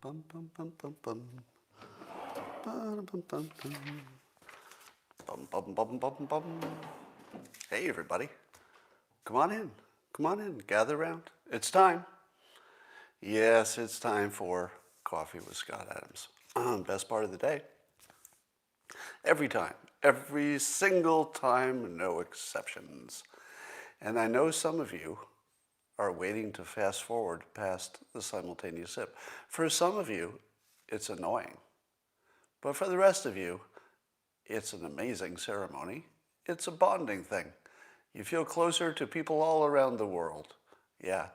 Bum, bum, bum, bum, bum. Bum, bum, bum, bum. Bum, bum, bum, bum, bum. Hey, everybody. Come on in. Come on in. Gather around. It's time. Yes, it's time for Coffee with Scott Adams. Best part of the day. Every time. Every single time, no exceptions. And I know some of you are waiting to fast forward past the simultaneous sip. For some of you, it's annoying. But for the rest of you, it's an amazing ceremony. It's a bonding thing. You feel closer to people all around the world. Yeah,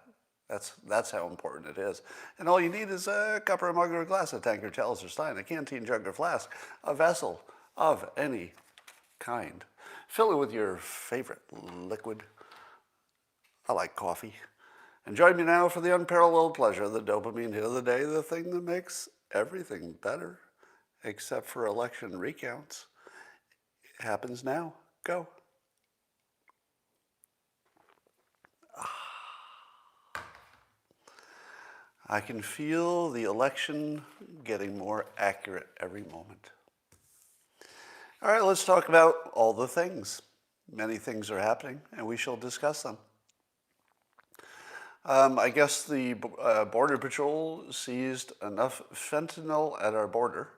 that's how important it is. And all you need is a cup or a mug or a glass, a tankard, chalice or stein, a canteen, jug or flask, a vessel of any kind. Fill it with your favorite liquid. I like coffee. And join me now for the unparalleled pleasure, the dopamine hit of the day, the thing that makes everything better, except for election recounts. It happens now. Go. I can feel the election getting more accurate every moment. All right, let's talk about all the things. Many things are happening, and we shall discuss them. I guess the Border Patrol seized enough fentanyl at our border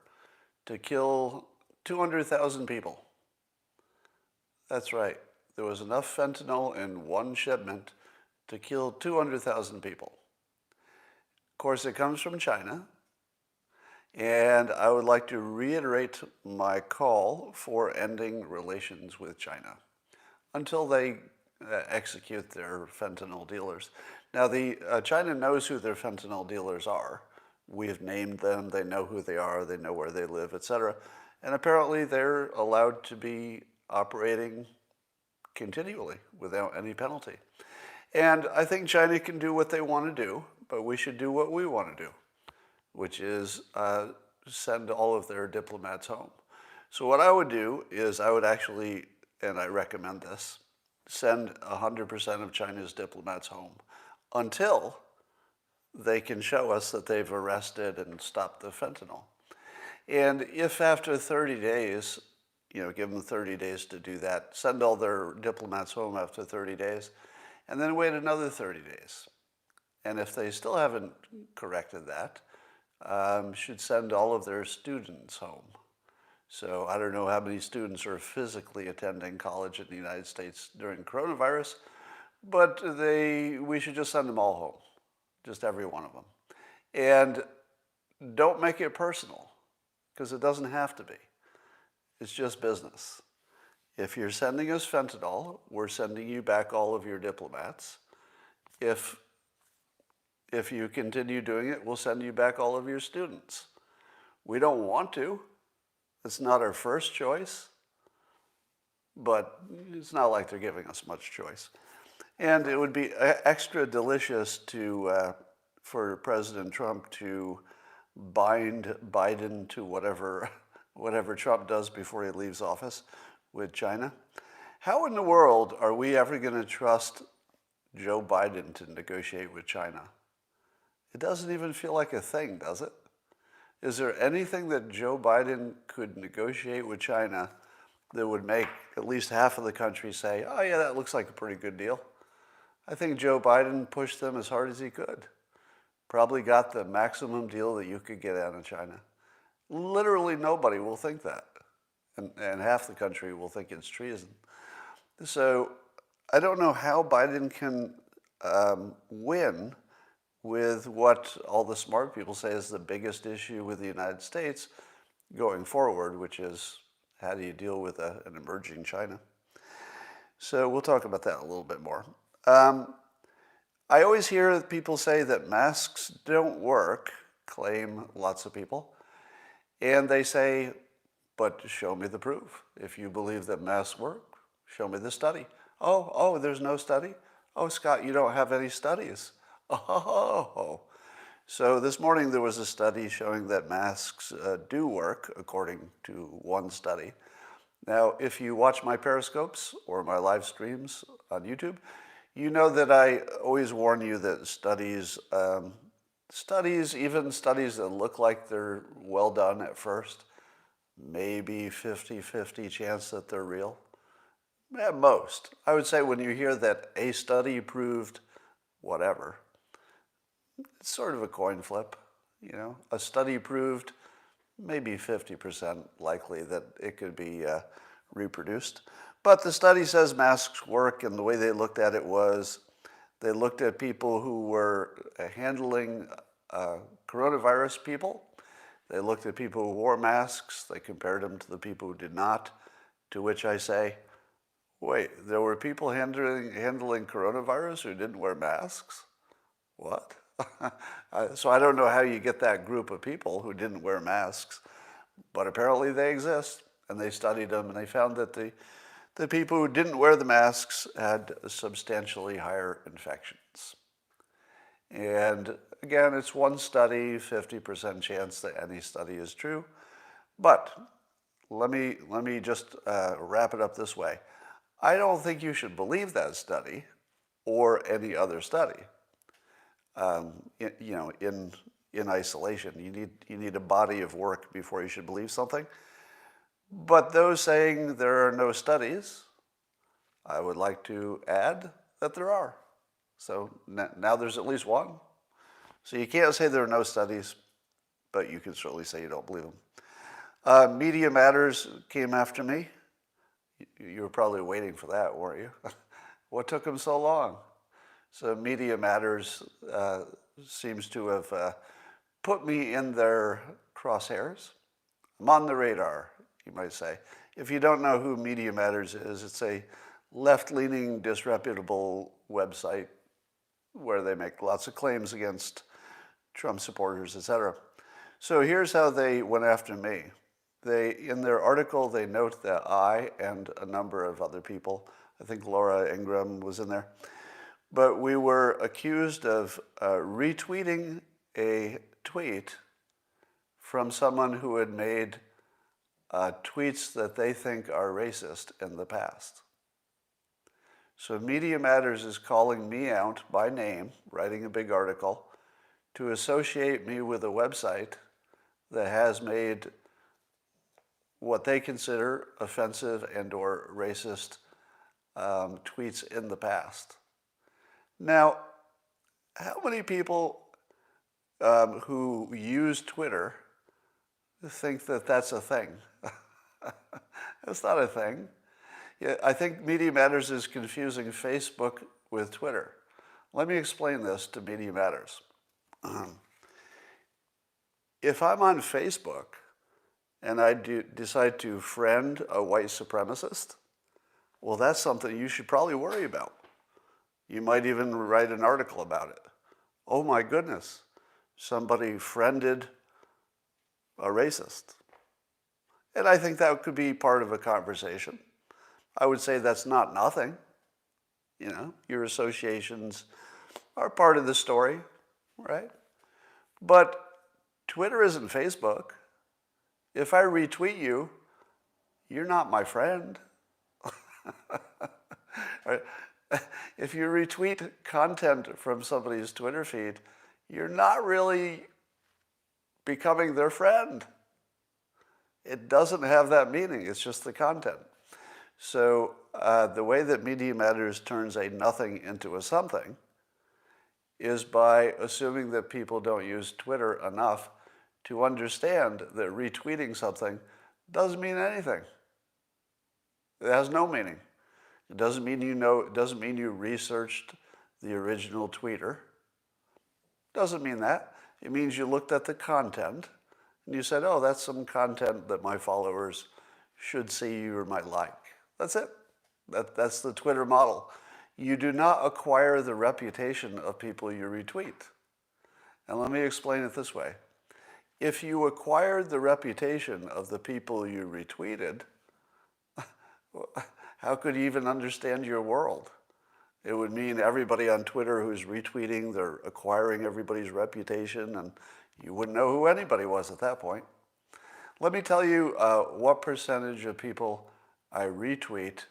to kill 200,000 people. That's right. There was enough fentanyl in one shipment to kill 200,000 people. Of course, it comes from China. And I would like to reiterate my call for ending relations with China until they execute their fentanyl dealers. Now, China knows who their fentanyl dealers are. We have named them. They know who they are. They know where they live, etc. And apparently, they're allowed to be operating continually without any penalty. And I think China can do what they want to do, but we should do what we want to do, which is send all of their diplomats home. So what I would do is I would actually, and I recommend this, send 100% of China's diplomats home until they can show us that they've arrested and stopped the fentanyl. And if after 30 days, give them 30 days to do that, send all their diplomats home after 30 days, and then wait another 30 days. And if they still haven't corrected that, should send all of their students home. So I don't know how many students are physically attending college in the United States during coronavirus, but we should just send them all home, just every one of them. And don't make it personal, because it doesn't have to be. It's just business. If you're sending us fentanyl, we're sending you back all of your diplomats. If you continue doing it, we'll send you back all of your students. We don't want to. It's not our first choice, but it's not like they're giving us much choice. And it would be extra delicious for President Trump to bind Biden to whatever Trump does before he leaves office with China. How in the world are we ever going to trust Joe Biden to negotiate with China? It doesn't even feel like a thing, does it? Is there anything that Joe Biden could negotiate with China that would make at least half of the country say, oh yeah, that looks like a pretty good deal? I think Joe Biden pushed them as hard as he could. Probably got the maximum deal that you could get out of China. Literally nobody will think that. And half the country will think it's treason. So I don't know how Biden can win with what all the smart people say is the biggest issue with the United States going forward, which is how do you deal with an emerging China? So we'll talk about that a little bit more. I always hear people say that masks don't work, claim lots of people, and they say, but show me the proof. If you believe that masks work, show me the study. Oh, there's no study? Oh, Scott, you don't have any studies. Oh. So this morning there was a study showing that masks do work, according to one study. Now, if you watch my periscopes or my live streams on YouTube, you know that I always warn you that studies Studies, even studies that look like they're well done at first, maybe 50-50 chance that they're real. At most. I would say when you hear that a study proved whatever, it's sort of a coin flip. A study proved maybe 50% likely that it could be reproduced. But the study says masks work, and the way they looked at it was they looked at people who were handling coronavirus people. They looked at people who wore masks. They compared them to the people who did not, to which I say, wait, there were people handling coronavirus who didn't wear masks? What? So I don't know how you get that group of people who didn't wear masks, but apparently they exist, and they studied them, and they found that the people who didn't wear the masks had substantially higher infections. And again, it's one study, 50% chance that any study is true. But let me just wrap it up this way. I don't think you should believe that study or any other study. In isolation, you need a body of work before you should believe something. But those saying there are no studies, I would like to add that there are. So now there's at least one. So you can't say there are no studies, but you can certainly say you don't believe them. Media Matters came after me. You were probably waiting for that, weren't you? What took them so long? So Media Matters seems to have put me in their crosshairs. I'm on the radar, you might say. If you don't know who Media Matters is, it's a left-leaning, disreputable website where they make lots of claims against Trump supporters, etc. So here's how they went after me. In their article, they note that I and a number of other people, I think Laura Ingraham was in there, but we were accused of retweeting a tweet from someone who had made tweets that they think are racist in the past. So Media Matters is calling me out by name, writing a big article, to associate me with a website that has made what they consider offensive and or racist tweets in the past. Now, how many people who use Twitter think that that's a thing? It's not a thing. Yeah, I think Media Matters is confusing Facebook with Twitter. Let me explain this to Media Matters. If I'm on Facebook and I decide to friend a white supremacist, well, that's something you should probably worry about. You might even write an article about it. Oh my goodness, somebody friended a racist. And I think that could be part of a conversation. I would say that's not nothing. Your associations are part of the story, right? But Twitter isn't Facebook. If I retweet you, you're not my friend. Right? If you retweet content from somebody's Twitter feed, you're not really becoming their friend. It doesn't have that meaning. It's just the content. So the way that Media Matters turns a nothing into a something is by assuming that people don't use Twitter enough to understand that retweeting something doesn't mean anything. It has no meaning. It doesn't mean it doesn't mean you researched the original tweeter. It doesn't mean that. It means you looked at the content and you said, oh, that's some content that my followers should see or might like. That's it. That's the Twitter model. You do not acquire the reputation of people you retweet. And let me explain it this way. If you acquired the reputation of the people you retweeted, how could you even understand your world? It would mean everybody on Twitter who's retweeting, they're acquiring everybody's reputation, and you wouldn't know who anybody was at that point. Let me tell you what percentage of people I retweet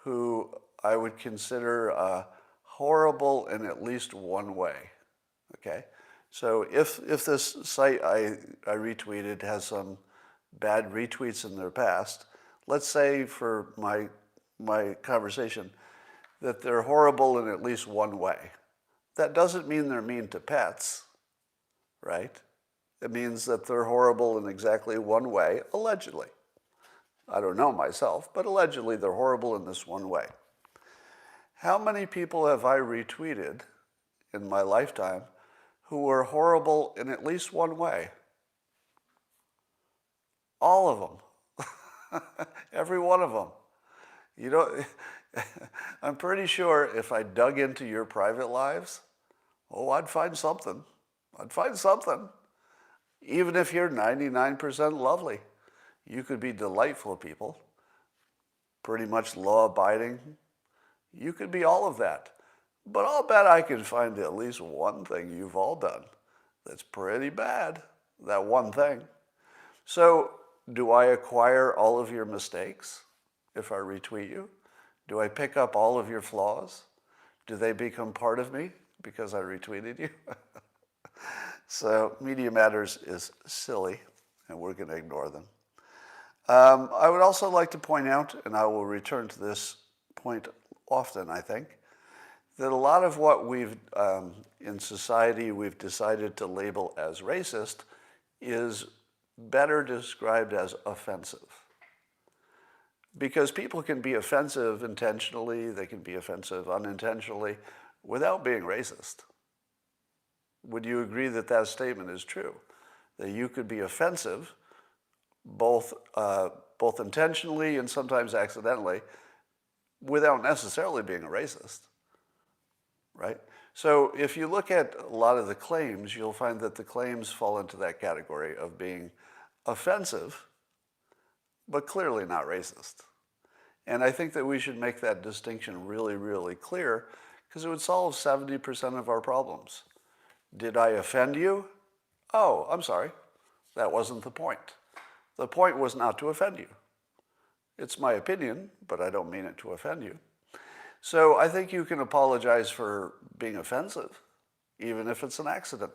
who I would consider horrible in at least one way, okay? So if this site I retweeted has some bad retweets in their past, let's say for my conversation that they're horrible in at least one way. That doesn't mean they're mean to pets, right? It means that they're horrible in exactly one way, allegedly. I don't know myself, but allegedly they're horrible in this one way. How many people have I retweeted in my lifetime who were horrible in at least one way? All of them. Every one of them. You know, I'm pretty sure if I dug into your private lives, I'd find something. I'd find something. Even if you're 99% lovely, you could be delightful people, pretty much law-abiding. You could be all of that. But I'll bet I can find at least one thing you've all done that's pretty bad, that one thing. So do I acquire all of your mistakes if I retweet you? Do I pick up all of your flaws? Do they become part of me because I retweeted you? So Media Matters is silly, and we're going to ignore them. I would also like to point out, and I will return to this point often, I think, that a lot of what we've, in society, we've decided to label as racist is better described as offensive. Because people can be offensive intentionally, they can be offensive unintentionally, without being racist. Would you agree that that statement is true? That you could be offensive both intentionally and sometimes accidentally without necessarily being a racist, right? So if you look at a lot of the claims, you'll find that the claims fall into that category of being offensive, but clearly not racist. And I think that we should make that distinction really, really clear because it would solve 70% of our problems. Did I offend you? Oh, I'm sorry. That wasn't the point. The point was not to offend you. It's my opinion, but I don't mean it to offend you. So I think you can apologize for being offensive, even if it's an accident.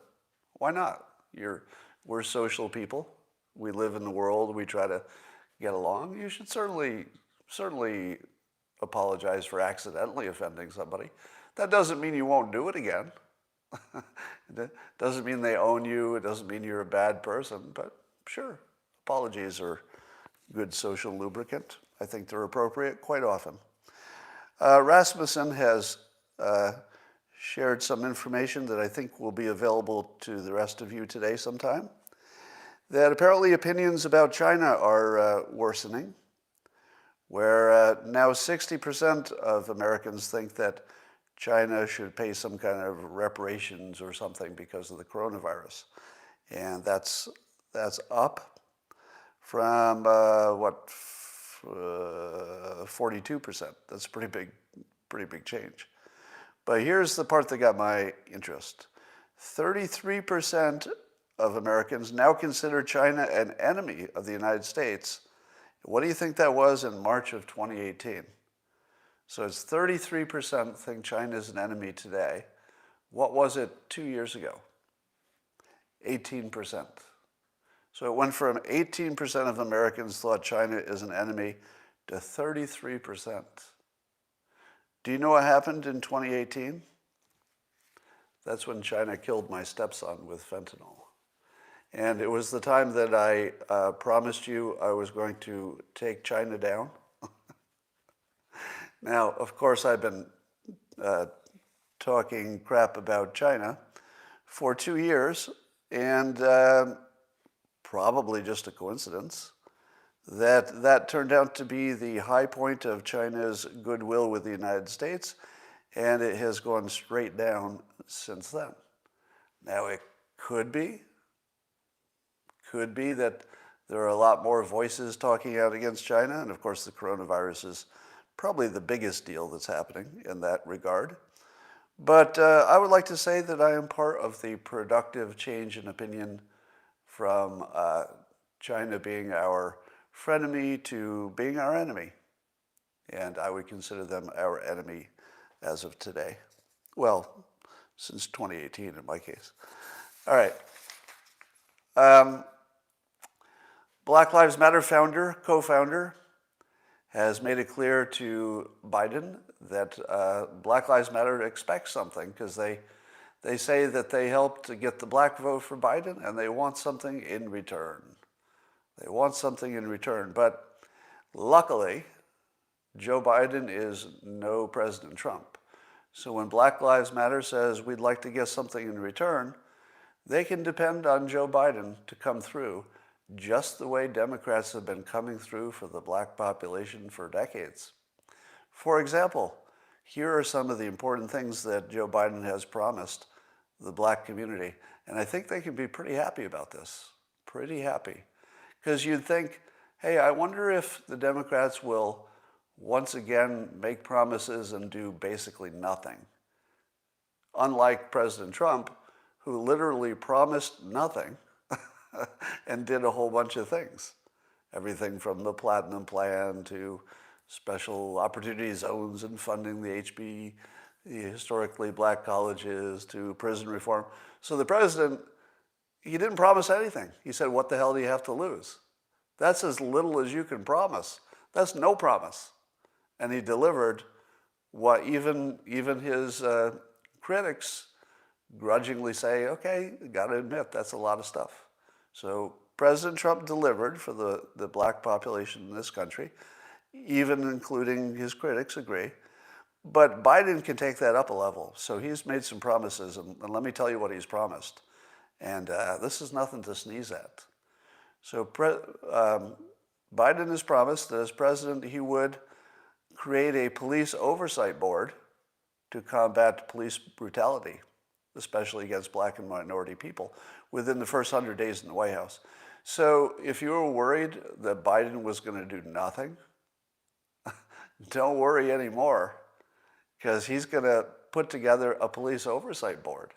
Why not? We're social people. We live in the world. We try to get along. You should certainly apologize for accidentally offending somebody. That doesn't mean you won't do it again. It doesn't mean they own you. It doesn't mean you're a bad person. But sure, apologies are good social lubricant. I think they're appropriate quite often. Rasmussen has shared some information that I think will be available to the rest of you today sometime. That apparently opinions about China are worsening, where now 60% of Americans think that China should pay some kind of reparations or something because of the coronavirus. And that's up from 42%. That's a pretty big change. But here's the part that got my interest. 33% of Americans now consider China an enemy of the United States. What do you think that was in March of 2018? So it's 33% think China is an enemy today. What was it 2 years ago? 18%. So it went from 18% of Americans thought China is an enemy to 33%. Do you know what happened in 2018? That's when China killed my stepson with fentanyl. And it was the time that I promised you I was going to take China down. Now, of course, I've been talking crap about China for 2 years, and probably just a coincidence that turned out to be the high point of China's goodwill with the United States, and it has gone straight down since then. Now, it could be that there are a lot more voices talking out against China, and of course the coronavirus is probably the biggest deal that's happening in that regard. But I would like to say that I am part of the productive change in opinion from China being our frenemy to being our enemy. And I would consider them our enemy as of today. Well, since 2018 in my case. All right. Black Lives Matter co-founder, has made it clear to Biden that Black Lives Matter expects something because they say that they helped to get the black vote for Biden and they want something in return. They want something in return. But luckily, Joe Biden is no President Trump. So when Black Lives Matter says we'd like to get something in return, they can depend on Joe Biden to come through just the way Democrats have been coming through for the black population for decades. For example, here are some of the important things that Joe Biden has promised the black community. And I think they can be pretty happy about this. Pretty happy. Because you'd think, hey, I wonder if the Democrats will once again make promises and do basically nothing. Unlike President Trump, who literally promised nothing and did a whole bunch of things. Everything from the Platinum Plan to special opportunity zones and funding the historically black colleges, to prison reform. So the president, he didn't promise anything. He said, what the hell do you have to lose? That's as little as you can promise. That's no promise. And he delivered what even his critics grudgingly say, okay, got to admit, that's a lot of stuff. So President Trump delivered for the black population in this country, even including his critics agree. But Biden can take that up a level. So he's made some promises, and let me tell you what he's promised. And this is nothing to sneeze at. So Biden has promised that as president, he would create a police oversight board to combat police brutality, especially against black and minority people, within the first 100 days in the White House. So if you were worried that Biden was going to do nothing, don't worry anymore, because he's going to put together a police oversight board.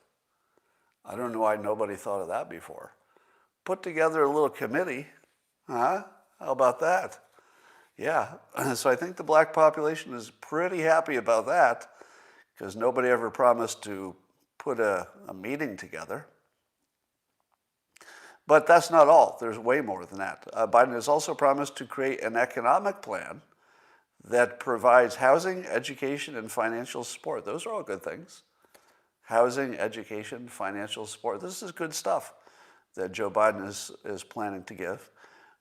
I don't know why nobody thought of that before. Put together a little committee, huh? How about that? Yeah, so I think the black population is pretty happy about that, because nobody ever promised to put a meeting together. But that's not all. There's way more than that. Biden has also promised to create an economic plan that provides housing, education, and financial support. Those are all good things. Housing, education, financial support. This is good stuff that Joe Biden is planning to give.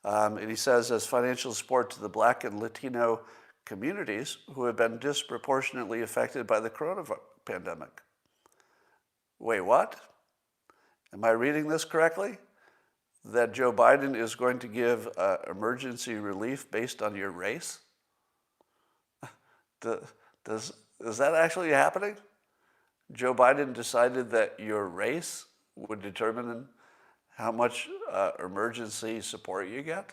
And he says as financial support to the black and Latino communities who have been disproportionately affected by the coronavirus pandemic. Wait, what? Am I reading this correctly? That Joe Biden is going to give emergency relief based on your race? Is that actually happening? Joe Biden decided that your race would determine how much emergency support you get?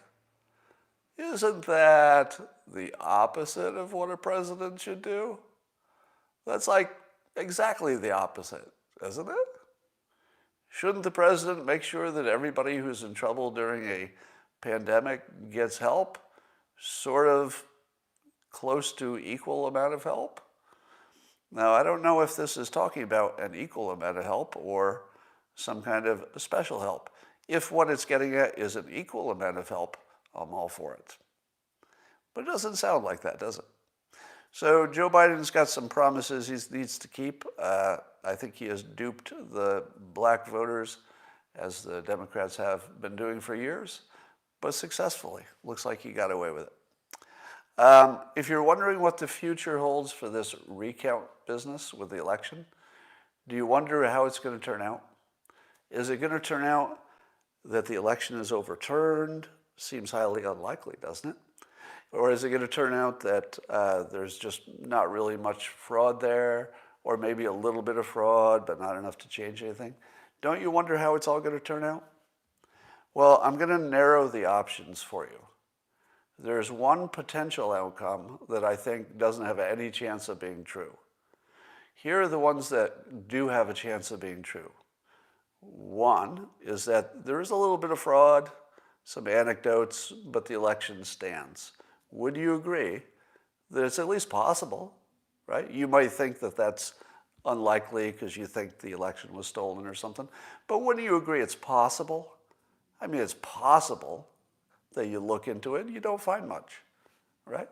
Isn't that the opposite of what a president should do? That's like exactly the opposite, isn't it? Shouldn't the president make sure that everybody who's in trouble during a pandemic gets help? Sort of close to equal amount of help? Now, I don't know if this is talking about an equal amount of help or some kind of special help. If what it's getting at is an equal amount of help, I'm all for it. But it doesn't sound like that, does it? So Joe Biden's got some promises he needs to keep. I think he has duped the black voters, as the Democrats have been doing for years, but successfully. Looks like he got away with it. If you're wondering what the future holds for this recount business with the election, do you wonder how it's going to turn out? Is it going to turn out that the election is overturned? Seems highly unlikely, doesn't it? Or is it going to turn out that there's just not really much fraud there, or maybe a little bit of fraud, but not enough to change anything? Don't you wonder how it's all going to turn out? Well, I'm going to narrow the options for you. There's one potential outcome that I think doesn't have any chance of being true. Here are the ones that do have a chance of being true. One is that there is a little bit of fraud, some anecdotes, but the election stands. Would you agree that it's at least possible, right? You might think that that's unlikely because you think the election was stolen or something. But wouldn't you agree it's possible? I mean, it's possible that you look into it and you don't find much, right?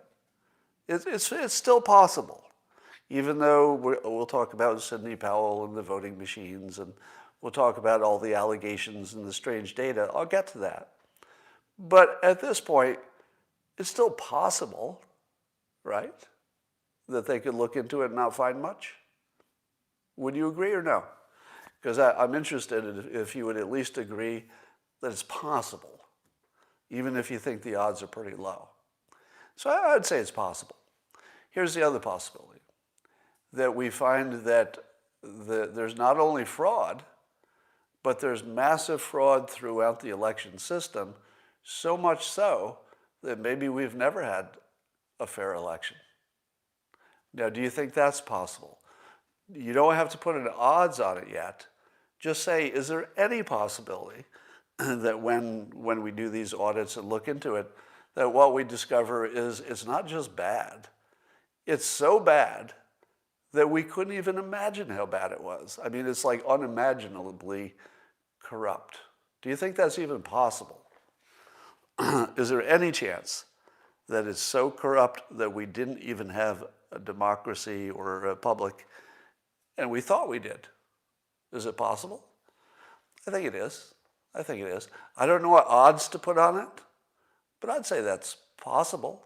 It's still possible, even though we'll talk about Sidney Powell and the voting machines, and we'll talk about all the allegations and the strange data. I'll get to that. But at this point, it's still possible, right, that they could look into it and not find much. Would you agree or no? Because I'm interested if you would at least agree that it's possible, even if you think the odds are pretty low. So I'd say it's possible. Here's the other possibility, that we find that there's not only fraud, but there's massive fraud throughout the election system, so much so that maybe we've never had a fair election. Now, do you think that's possible? You don't have to put an odds on it yet. Just say, is there any possibility that when we do these audits and look into it, that what we discover is it's not just bad. It's so bad that we couldn't even imagine how bad it was. I mean, it's like unimaginably corrupt. Do you think that's even possible? Is there any chance that it's so corrupt that we didn't even have a democracy or a republic, and we thought we did? Is it possible? I think it is. I think it is. I don't know what odds to put on it, but I'd say that's possible.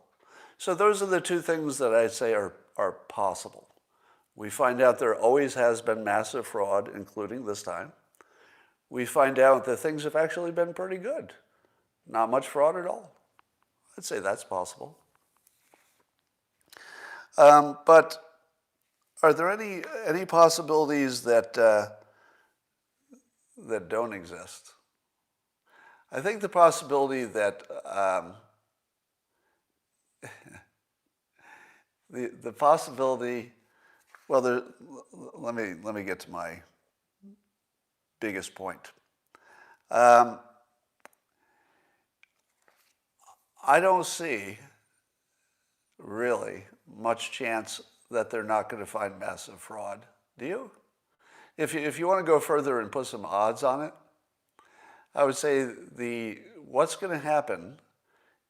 So those are the two things that I'd say are possible. We find out there always has been massive fraud, including this time. We find out that things have actually been pretty good. Not much fraud at all. I'd say that's possible. But are there any possibilities that don't exist? I think the possibility that the possibility. Well, let me get to my biggest point. I don't see really much chance that they're not going to find massive fraud. Do you? If you want to go further and put some odds on it, I would say what's going to happen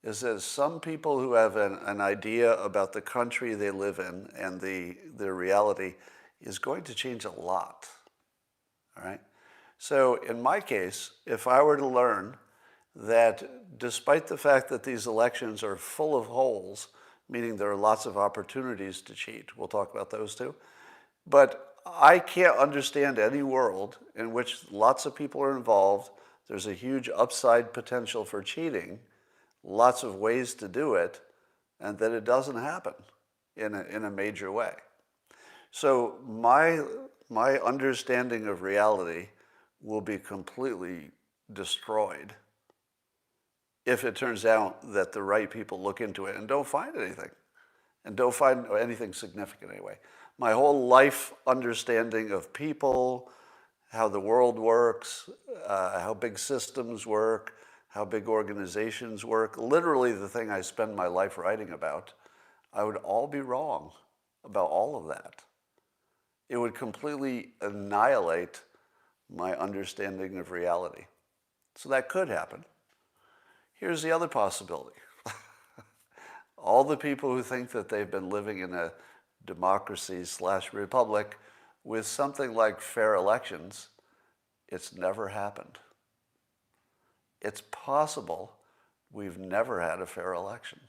is that some people who have an idea about the country they live in and their reality is going to change a lot. All right? So in my case, if I were to learn that despite the fact that these elections are full of holes, meaning there are lots of opportunities to cheat, we'll talk about those too, but I can't understand any world in which lots of people are involved, there's a huge upside potential for cheating, lots of ways to do it, and that it doesn't happen in a major way. So my understanding of reality will be completely destroyed if it turns out that the right people look into it and don't find anything, and don't find anything significant anyway. My whole life understanding of people, how the world works, how big systems work, how big organizations work, literally the thing I spend my life writing about, I would all be wrong about all of that. It would completely annihilate my understanding of reality. So that could happen. Here's the other possibility. All the people who think that they've been living in a democracy/republic with something like fair elections, it's never happened. It's possible we've never had a fair election.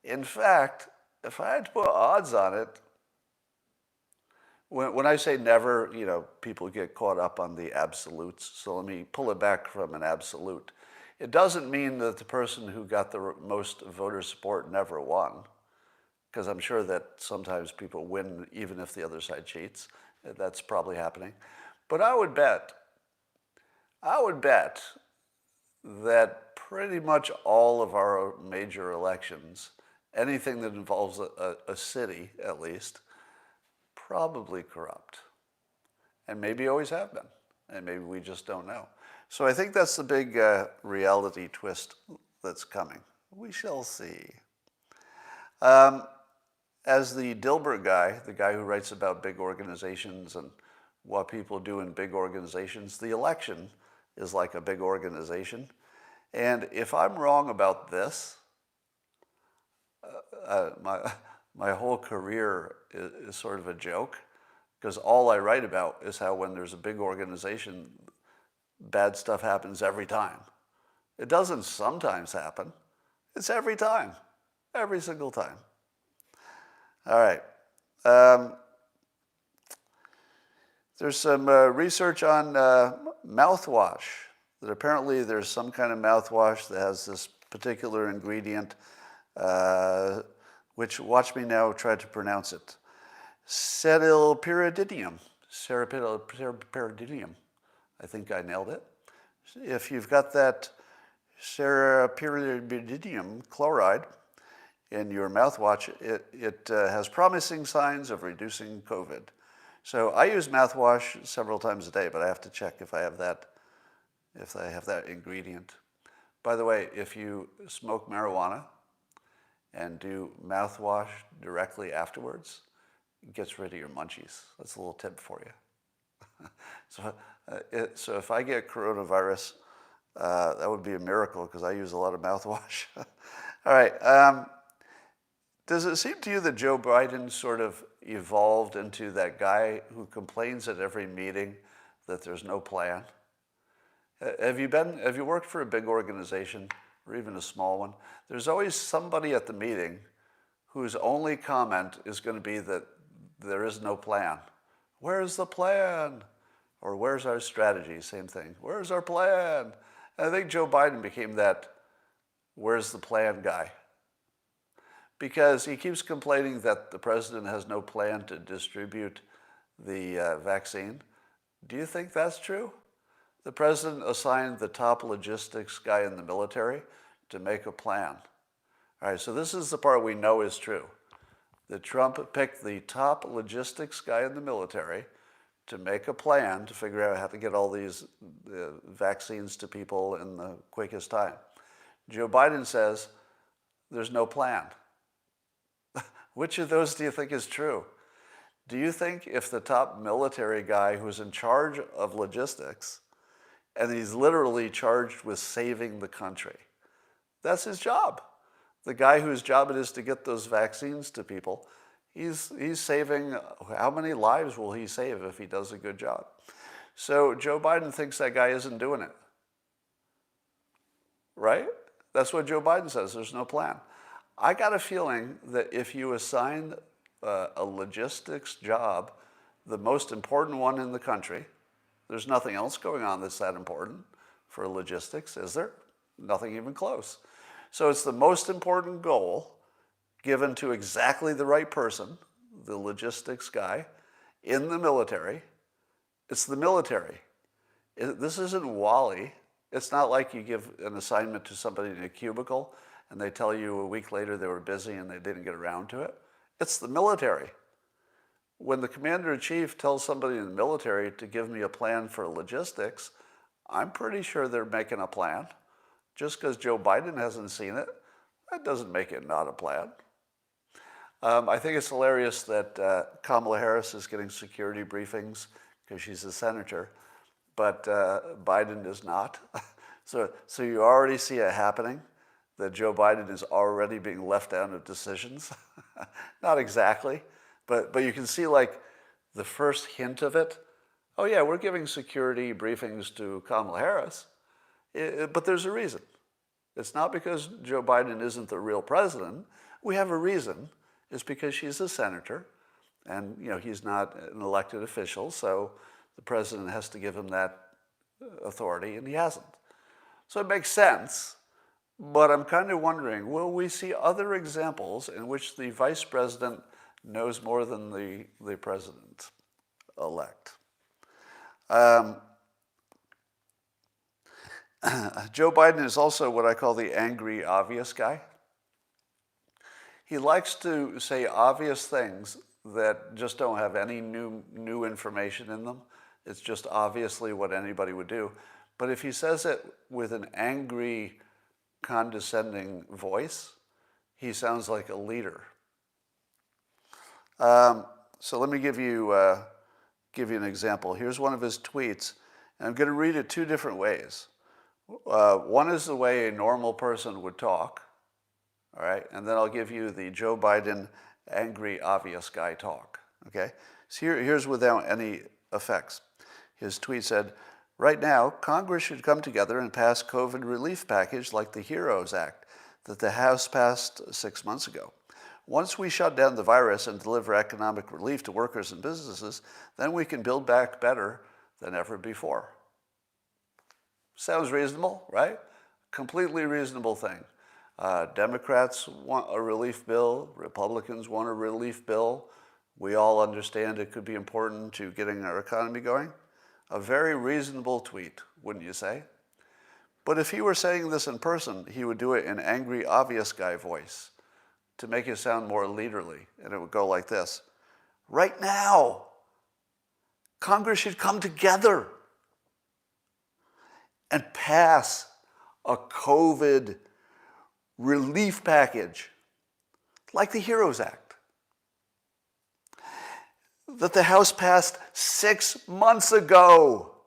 In fact, if I had to put odds on it, when I say never, people get caught up on the absolutes. So let me pull it back from an absolute. It doesn't mean that the person who got the most voter support never won, because I'm sure that sometimes people win even if the other side cheats. That's probably happening. But I would bet that pretty much all of our major elections, anything that involves a city at least, probably corrupt. And maybe always have been. And maybe we just don't know. So I think that's the big reality twist that's coming. We shall see. And as the Dilbert guy, the guy who writes about big organizations and what people do in big organizations, the election is like a big organization. And if I'm wrong about this, my whole career is sort of a joke, because all I write about is how when there's a big organization, bad stuff happens every time. It doesn't sometimes happen. It's every time, every single time. All right. There's some research on mouthwash, that apparently there's some kind of mouthwash that has this particular ingredient, which, watch me now try to pronounce it, cetilpyridinium. Cetilpyridinium. I think I nailed it. If you've got that cetilpyridinium chloride in your mouthwash, it has promising signs of reducing COVID. So I use mouthwash several times a day, but I have to check if I have that ingredient. By the way, if you smoke marijuana and do mouthwash directly afterwards, it gets rid of your munchies. That's a little tip for you. So if I get coronavirus, that would be a miracle, because I use a lot of mouthwash. All right. Does it seem to you that Joe Biden sort of evolved into that guy who complains at every meeting that there's no plan? Have you worked for a big organization or even a small one? There's always somebody at the meeting whose only comment is going to be that there is no plan. Where's the plan? Or where's our strategy? Same thing. Where's our plan? And I think Joe Biden became that where's the plan guy, because he keeps complaining that the president has no plan to distribute the vaccine. Do you think that's true? The president assigned the top logistics guy in the military to make a plan. All right, so this is the part we know is true. That Trump picked the top logistics guy in the military to make a plan to figure out how to get all these vaccines to people in the quickest time. Joe Biden says there's no plan. Which of those do you think is true? Do you think if the top military guy who's in charge of logistics, and he's literally charged with saving the country, that's his job? The guy whose job it is to get those vaccines to people, he's saving, how many lives will he save if he does a good job? So Joe Biden thinks that guy isn't doing it. Right? That's what Joe Biden says, there's no plan. I got a feeling that if you assign a logistics job, the most important one in the country, there's nothing else going on that's that important for logistics, is there? Nothing even close. So it's the most important goal given to exactly the right person, the logistics guy, in the military. It's the military. This isn't Wall-E. It's not like you give an assignment to somebody in a cubicle and they tell you a week later they were busy and they didn't get around to it. It's the military. When the commander-in-chief tells somebody in the military to give me a plan for logistics, I'm pretty sure they're making a plan. Just because Joe Biden hasn't seen it, that doesn't make it not a plan. I think it's hilarious that Kamala Harris is getting security briefings because she's a senator, but Biden is not. So you already see it happening, that Joe Biden is already being left out of decisions. Not exactly, but you can see like the first hint of it. Oh yeah, we're giving security briefings to Kamala Harris, but there's a reason. It's not because Joe Biden isn't the real president. We have a reason. It's because she's a senator, and he's not an elected official, so the president has to give him that authority, and he hasn't. So it makes sense, but I'm kind of wondering, will we see other examples in which the vice president knows more than the president-elect? Joe Biden is also what I call the angry, obvious guy. He likes to say obvious things that just don't have any new information in them. It's just obviously what anybody would do. But if he says it with an angry, condescending voice, he sounds like a leader. So let me give you an example. Here's one of his tweets, and I'm going to read it two different ways. One is the way a normal person would talk, all right, and then I'll give you the Joe Biden angry, obvious guy talk, okay? So here's without any effects. His tweet said, "Right now, Congress should come together and pass COVID relief package like the HEROES Act that the House passed 6 months ago. Once we shut down the virus and deliver economic relief to workers and businesses, then we can build back better than ever before." Sounds reasonable, right? Completely reasonable thing. Democrats want a relief bill. Republicans want a relief bill. We all understand it could be important to getting our economy going. A very reasonable tweet, wouldn't you say? But if he were saying this in person, he would do it in angry, obvious guy voice to make it sound more leaderly. And it would go like this: "Right now, Congress should come together and pass a COVID relief package like the HEROES Act that the House passed 6 months ago.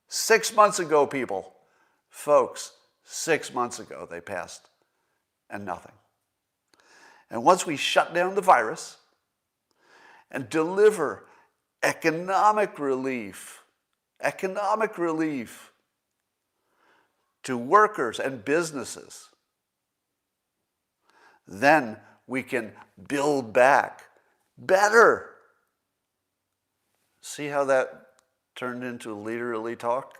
6 months ago, people. Folks, 6 months ago they passed, and nothing. And once we shut down the virus and deliver economic relief to workers and businesses, then we can build back better." See how that turned into leaderly talk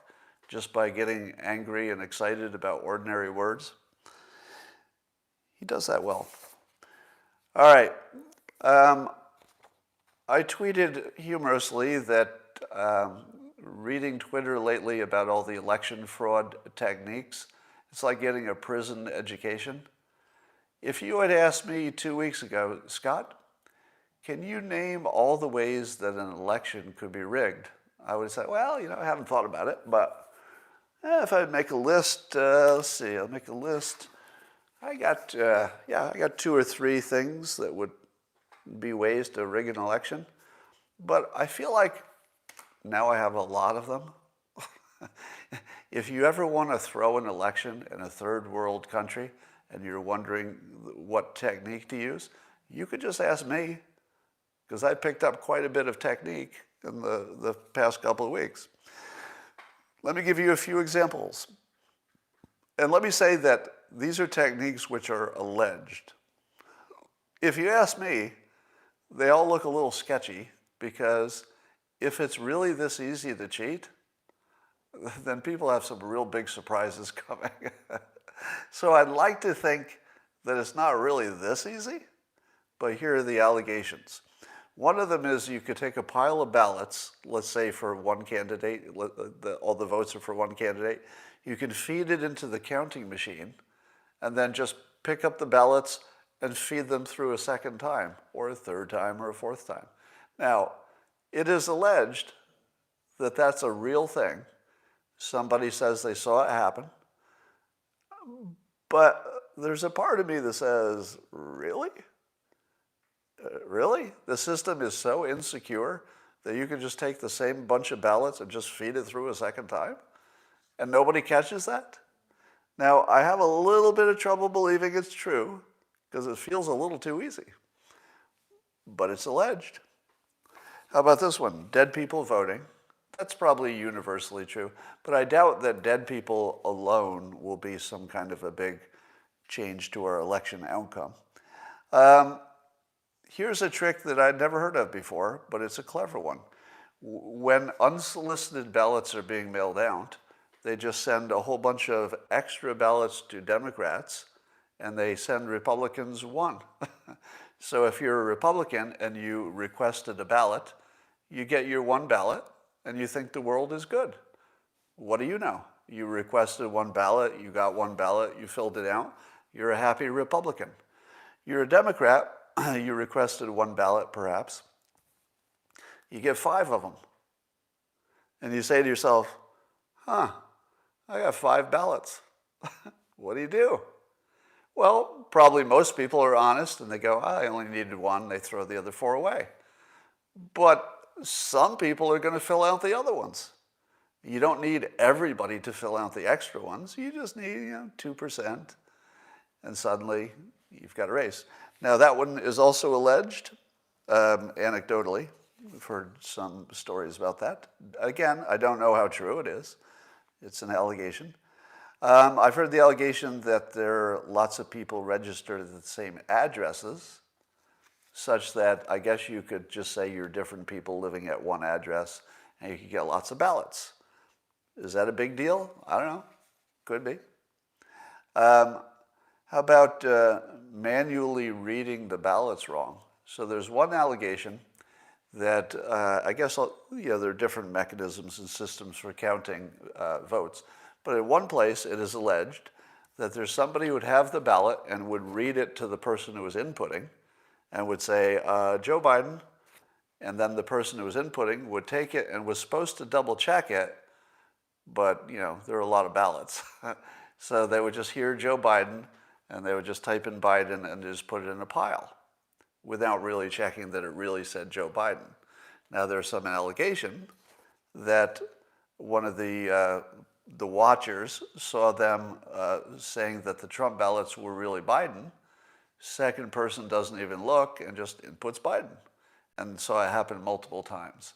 just by getting angry and excited about ordinary words? He does that well. All right. I tweeted humorously that reading Twitter lately about all the election fraud techniques, it's like getting a prison education. If you had asked me 2 weeks ago, "Scott, can you name all the ways that an election could be rigged?" I would say, "Well, I haven't thought about it, but if I'd make a list, let's see, I'll make a list. I got 2 or 3 things that would be ways to rig an election, but I feel like now I have a lot of them." If you ever want to throw an election in a third world country and you're wondering what technique to use, you could just ask me, because I picked up quite a bit of technique in the past couple of weeks. Let me give you a few examples. And let me say that these are techniques which are alleged. If you ask me, they all look a little sketchy, because if it's really this easy to cheat, then people have some real big surprises coming. So I'd like to think that it's not really this easy, but here are the allegations. One of them is you could take a pile of ballots, let's say for one candidate, all the votes are for one candidate. You can feed it into the counting machine and then just pick up the ballots and feed them through a second time, or a third time, or a fourth time. Now, it is alleged that that's a real thing. Somebody says they saw it happen. But there's a part of me that says, really? Really? The system is so insecure that you can just take the same bunch of ballots and just feed it through a second time? And nobody catches that? Now, I have a little bit of trouble believing it's true, because it feels a little too easy. But it's alleged. How about this one? Dead people voting. That's probably universally true, but I doubt that dead people alone will be some kind of a big change to our election outcome. Here's a trick that I'd never heard of before, but it's a clever one. When unsolicited ballots are being mailed out, they just send a whole bunch of extra ballots to Democrats, and they send Republicans one. So if you're a Republican and you requested a ballot, you get your one ballot, and you think the world is good. What do you know? You requested one ballot, you got one ballot, you filled it out, you're a happy Republican. You're a Democrat, you requested one ballot perhaps, you get 5 of them. And you say to yourself, I got 5 ballots. What do you do? Well, probably most people are honest and they go, I only needed one. They throw the other four away. But some people are going to fill out the other ones. You don't need everybody to fill out the extra ones. You just need 2%, and suddenly you've got a race. Now that one is also alleged, anecdotally. We've heard some stories about that. Again, I don't know how true it is. It's an allegation. I've heard the allegation that there are lots of people registered at the same addresses, such that I guess you could just say you're different people living at one address and you could get lots of ballots. Is that a big deal? I don't know. Could be. How about manually reading the ballots wrong? So there's one allegation that I guess there are different mechanisms and systems for counting votes. But in one place, it is alleged that there's somebody who would have the ballot and would read it to the person who was inputting and would say, Joe Biden, and then the person who was inputting would take it and was supposed to double check it, but there are a lot of ballots. So they would just hear Joe Biden and they would just type in Biden and just put it in a pile without really checking that it really said Joe Biden. Now there's some allegation that one of the watchers saw them saying that the Trump ballots were really Biden. Second person doesn't even look and just inputs Biden. And so it happened multiple times.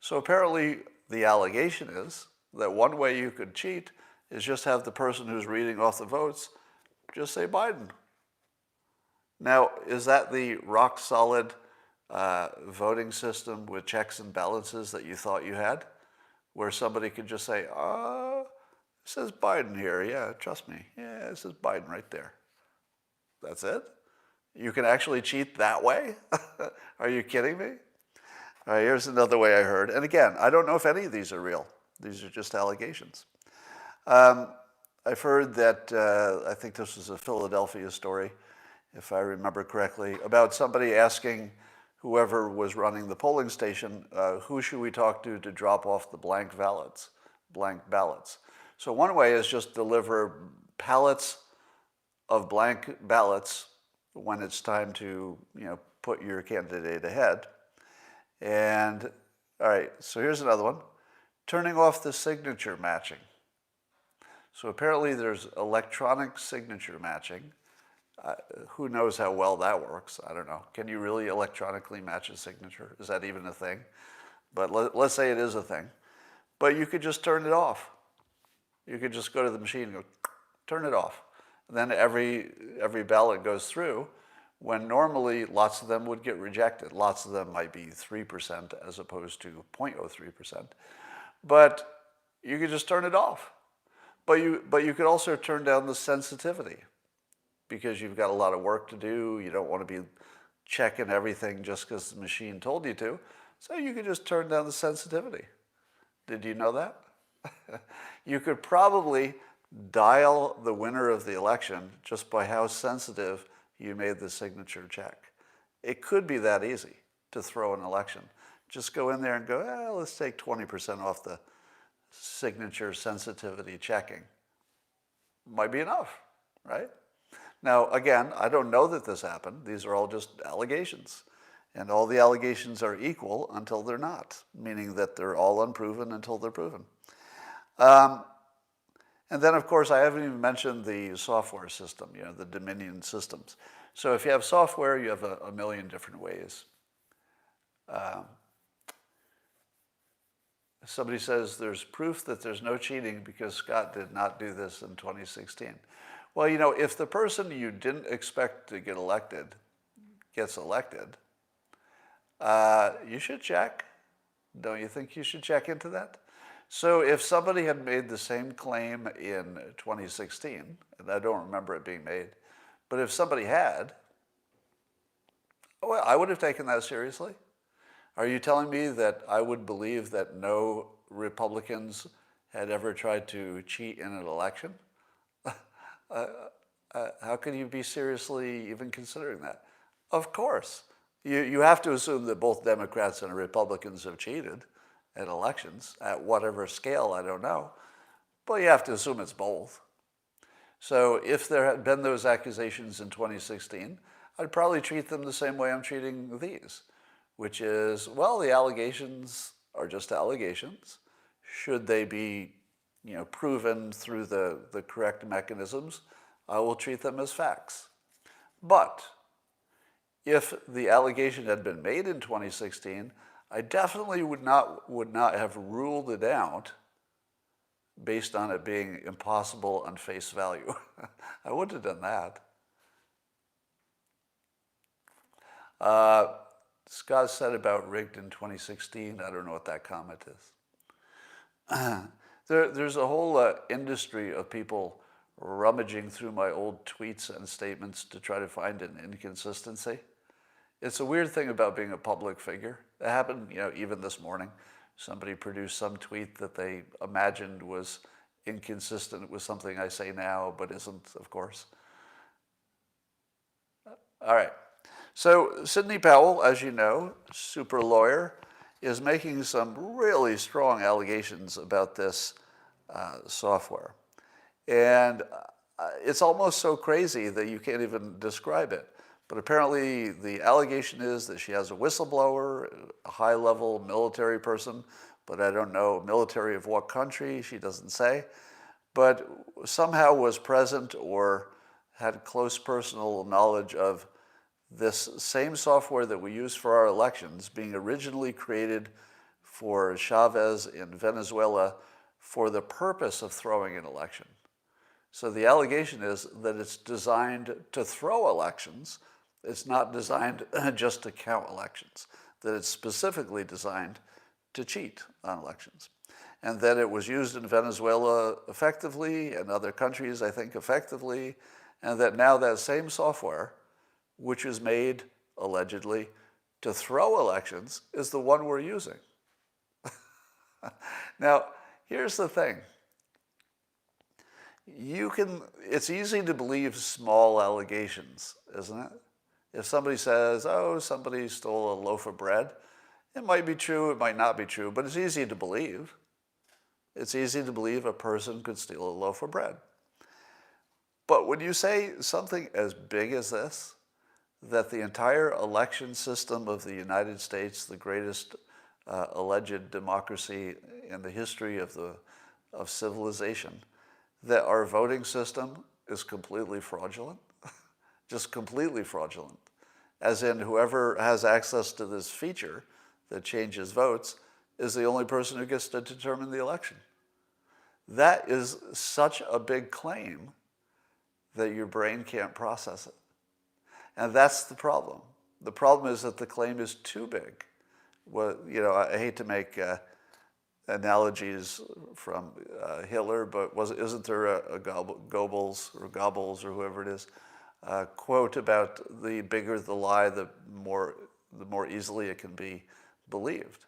So apparently the allegation is that one way you could cheat is just have the person who's reading off the votes just say Biden. Now, is that the rock solid voting system with checks and balances that you thought you had? Where somebody could just say, it says Biden here. Yeah, trust me. Yeah, it says Biden right there. That's it? You can actually cheat that way? Are you kidding me? All right, here's another way I heard. And again, I don't know if any of these are real. These are just allegations. I've heard that, I think this was a Philadelphia story, if I remember correctly, about somebody asking whoever was running the polling station, who should we talk to drop off the blank ballots. So one way is just deliver pallets of blank ballots when it's time to put your candidate ahead. And all right, so here's another one. Turning off the signature matching. So apparently there's electronic signature matching. Who knows how well that works? I don't know. Can you really electronically match a signature? Is that even a thing? But let's say it is a thing. But you could just turn it off. You could just go to the machine and go, turn it off. And then every ballot goes through, when normally lots of them would get rejected. Lots of them might be 3% as opposed to 0.03%. But you could just turn it off. But you could also turn down the sensitivity because you've got a lot of work to do. You don't want to be checking everything just because the machine told you to. So you could just turn down the sensitivity. Did you know that? You could probably dial the winner of the election just by how sensitive you made the signature check. It could be that easy to throw an election. Just go in there and go, let's take 20% off the signature sensitivity checking. Might be enough, right? Now, again, I don't know that this happened. These are all just allegations. And all the allegations are equal until they're not, meaning that they're all unproven until they're proven. And then, of course, I haven't even mentioned the software system, the Dominion systems. So if you have software, you have a million different ways. Somebody says there's proof that there's no cheating because Scott did not do this in 2016. Well, if the person you didn't expect to get elected gets elected, you should check. Don't you think you should check into that? So if somebody had made the same claim in 2016, and I don't remember it being made, but if somebody had, well, I would have taken that seriously. Are you telling me that I would believe that no Republicans had ever tried to cheat in an election? How can you be seriously even considering that? Of course. You have to assume that both Democrats and Republicans have cheated at elections, at whatever scale, I don't know. But you have to assume it's both. So if there had been those accusations in 2016, I'd probably treat them the same way I'm treating these, which is, well, the allegations are just allegations. Should they be, proven through the correct mechanisms, I will treat them as facts. But if the allegation had been made in 2016, I definitely would not have ruled it out based on it being impossible on face value. I wouldn't have done that. Scott said about rigged in 2016. I don't know what that comment is. There's a whole industry of people rummaging through my old tweets and statements to try to find an inconsistency. It's a weird thing about being a public figure. It happened, even this morning. Somebody produced some tweet that they imagined was inconsistent with something I say now, but isn't, of course. All right. So Sidney Powell, as you know, super lawyer, is making some really strong allegations about this software. And it's almost so crazy that you can't even describe it. But apparently the allegation is that she has a whistleblower, a high-level military person, but I don't know military of what country, she doesn't say, but somehow was present or had close personal knowledge of this same software that we use for our elections being originally created for Chavez in Venezuela for the purpose of throwing an election. So the allegation is that it's designed to throw elections. It's not designed just to count elections, that it's specifically designed to cheat on elections. And that it was used in Venezuela effectively, and other countries, I think, effectively, and that now that same software, which is made, allegedly, to throw elections, is the one we're using. Now, here's the thing. It's easy to believe small allegations, isn't it? If somebody says, oh, somebody stole a loaf of bread, it might be true, it might not be true, but it's easy to believe. It's easy to believe a person could steal a loaf of bread. But when you say something as big as this, that the entire election system of the United States, the greatest alleged democracy in the history of civilization, that our voting system is completely fraudulent, just completely fraudulent, as in whoever has access to this feature that changes votes is the only person who gets to determine the election. That is such a big claim that your brain can't process it. And that's the problem. The problem is that the claim is too big. Well, I hate to make analogies from Hitler, but isn't there a Goebbels or whoever it is, quote about the bigger the lie, the more easily it can be believed.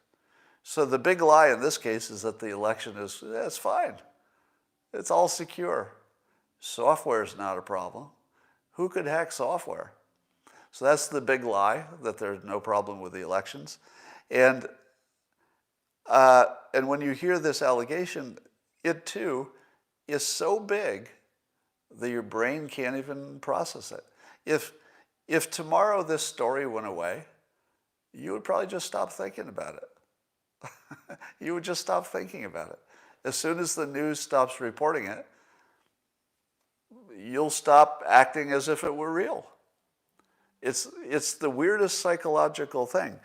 So the big lie in this case is that the election it's fine. It's all secure. Software is not a problem. Who could hack software? So that's the big lie, that there's no problem with the elections. And when you hear this allegation, it too is so big that your brain can't even process it. If tomorrow this story went away, you would probably just stop thinking about it. You would just stop thinking about it. As soon as the news stops reporting it, you'll stop acting as if it were real. It's the weirdest psychological thing.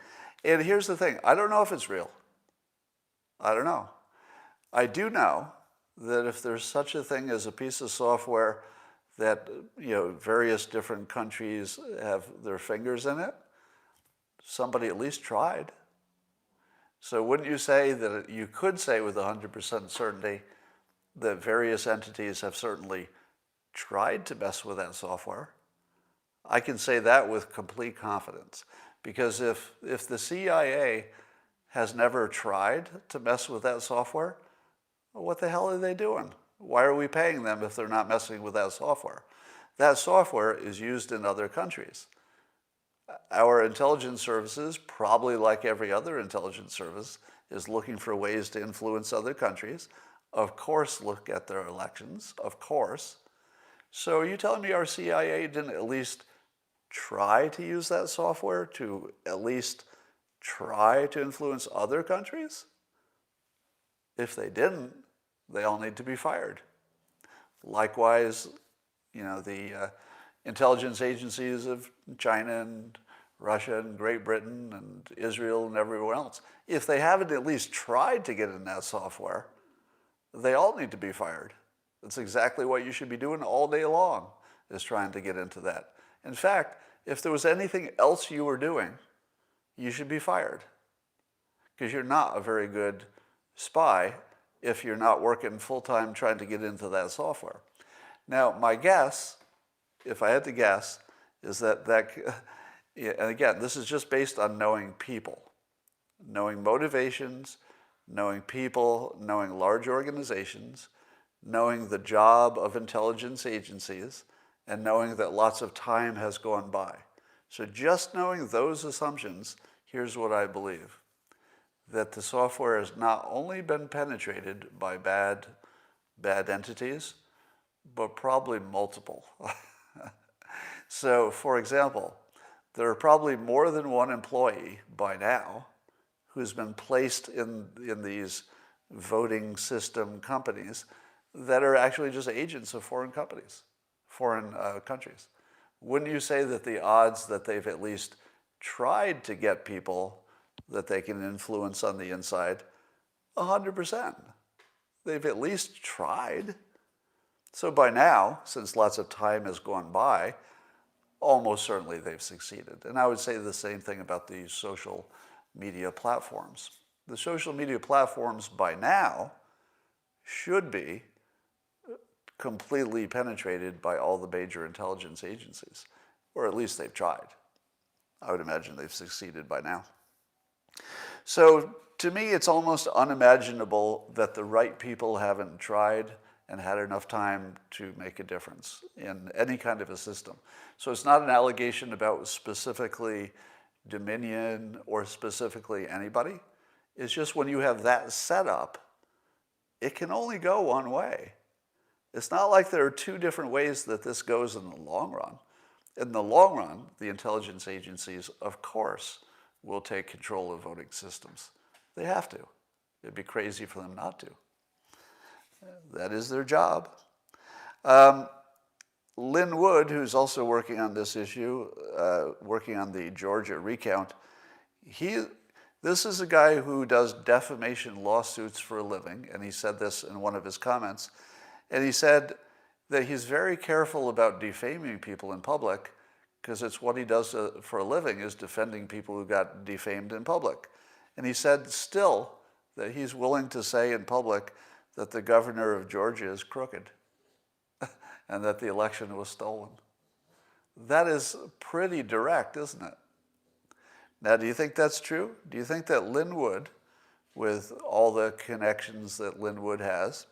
And here's the thing. I don't know if it's real. I don't know. I do know that if there's such a thing as a piece of software that various different countries have their fingers in it, somebody at least tried. So wouldn't you say that you could say with 100% certainty that various entities have certainly tried to mess with that software? I can say that with complete confidence, because if the CIA has never tried to mess with that software, well, what the hell are they doing? Why are we paying them if they're not messing with that software? That software is used in other countries. Our intelligence services, probably like every other intelligence service, is looking for ways to influence other countries. Of course, look at their elections, of course. So are you telling me our CIA didn't at least try to use that software to at least try to influence other countries? If they didn't, they all need to be fired. Likewise, the intelligence agencies of China and Russia and Great Britain and Israel and everywhere else, if they haven't at least tried to get in that software, they all need to be fired. That's exactly what you should be doing all day long, is trying to get into that. In fact, if there was anything else you were doing, you should be fired, because you're not a very good spy if you're not working full-time trying to get into that software. Now, my guess, if I had to guess, is that, and again, this is just based on knowing people, knowing motivations, knowing people, knowing large organizations, knowing the job of intelligence agencies, and knowing that lots of time has gone by. So just knowing those assumptions, here's what I believe. That the software has not only been penetrated by bad entities, but probably multiple. So, for example, there are probably more than one employee by now who's been placed in these voting system companies that are actually just agents of foreign companies, foreign countries. Wouldn't you say that the odds that they've at least tried to get people that they can influence on the inside, 100%. They've at least tried. So by now, since lots of time has gone by, almost certainly they've succeeded. And I would say the same thing about these social media platforms. The social media platforms by now should be completely penetrated by all the major intelligence agencies, or at least they've tried. I would imagine they've succeeded by now. So to me, it's almost unimaginable that the right people haven't tried and had enough time to make a difference in any kind of a system. So it's not an allegation about specifically Dominion or specifically anybody. It's just when you have that set up, it can only go one way. It's not like there are two different ways that this goes in the long run. In the long run, the intelligence agencies, of course, will take control of voting systems. They have to. It'd be crazy for them not to. That is their job. Lynn Wood, who's also working on this issue, working on the Georgia recount, this is a guy who does defamation lawsuits for a living, and he said this in one of his comments. And he said that he's very careful about defaming people in public because it's what he does for a living, is defending people who got defamed in public. And he said still that he's willing to say in public that the governor of Georgia is crooked and that the election was stolen. That is pretty direct, isn't it? Now, do you think that's true? Do you think that Lynn Wood, with all the connections that Lynn Wood has,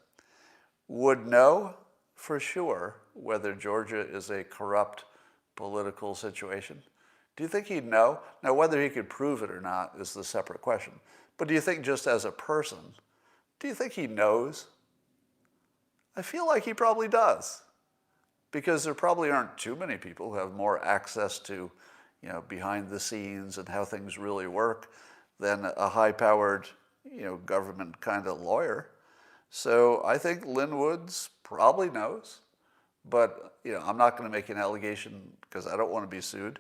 would know for sure whether Georgia is a corrupt political situation? Do you think he'd know? Now, whether he could prove it or not is the separate question. But do you think just as a person, do you think he knows? I feel like he probably does, because there probably aren't too many people who have more access to, behind the scenes and how things really work than a high-powered, government kind of lawyer. So I think Lynn Woods probably knows, but I'm not going to make an allegation because I don't want to be sued.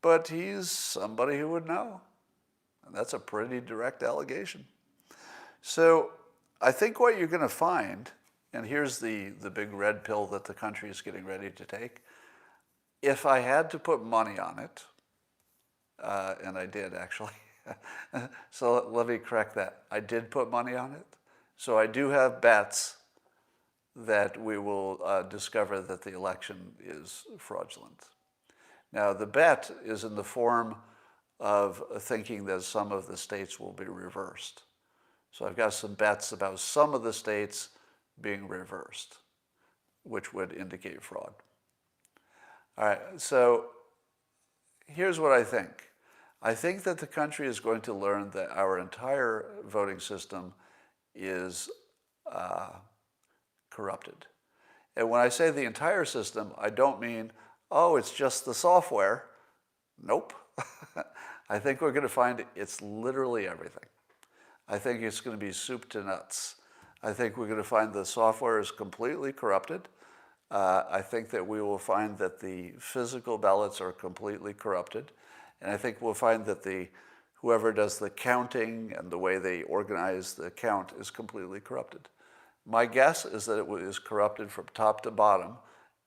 But he's somebody who would know, and that's a pretty direct allegation. So I think what you're going to find, and here's the big red pill that the country is getting ready to take. If I had to put money on it, and I did actually, so let me correct that. I did put money on it. So I do have bets that we will discover that the election is fraudulent. Now, the bet is in the form of thinking that some of the states will be reversed. So I've got some bets about some of the states being reversed, which would indicate fraud. All right, so here's what I think. I think that the country is going to learn that our entire voting system is corrupted. And when I say the entire system, I don't mean, oh, it's just the software. Nope. I think we're going to find it's literally everything. I think it's going to be soup to nuts. I think we're going to find the software is completely corrupted. I think that we will find that the physical ballots are completely corrupted. And I think we'll find that whoever does the counting and the way they organize the count is completely corrupted. My guess is that it is corrupted from top to bottom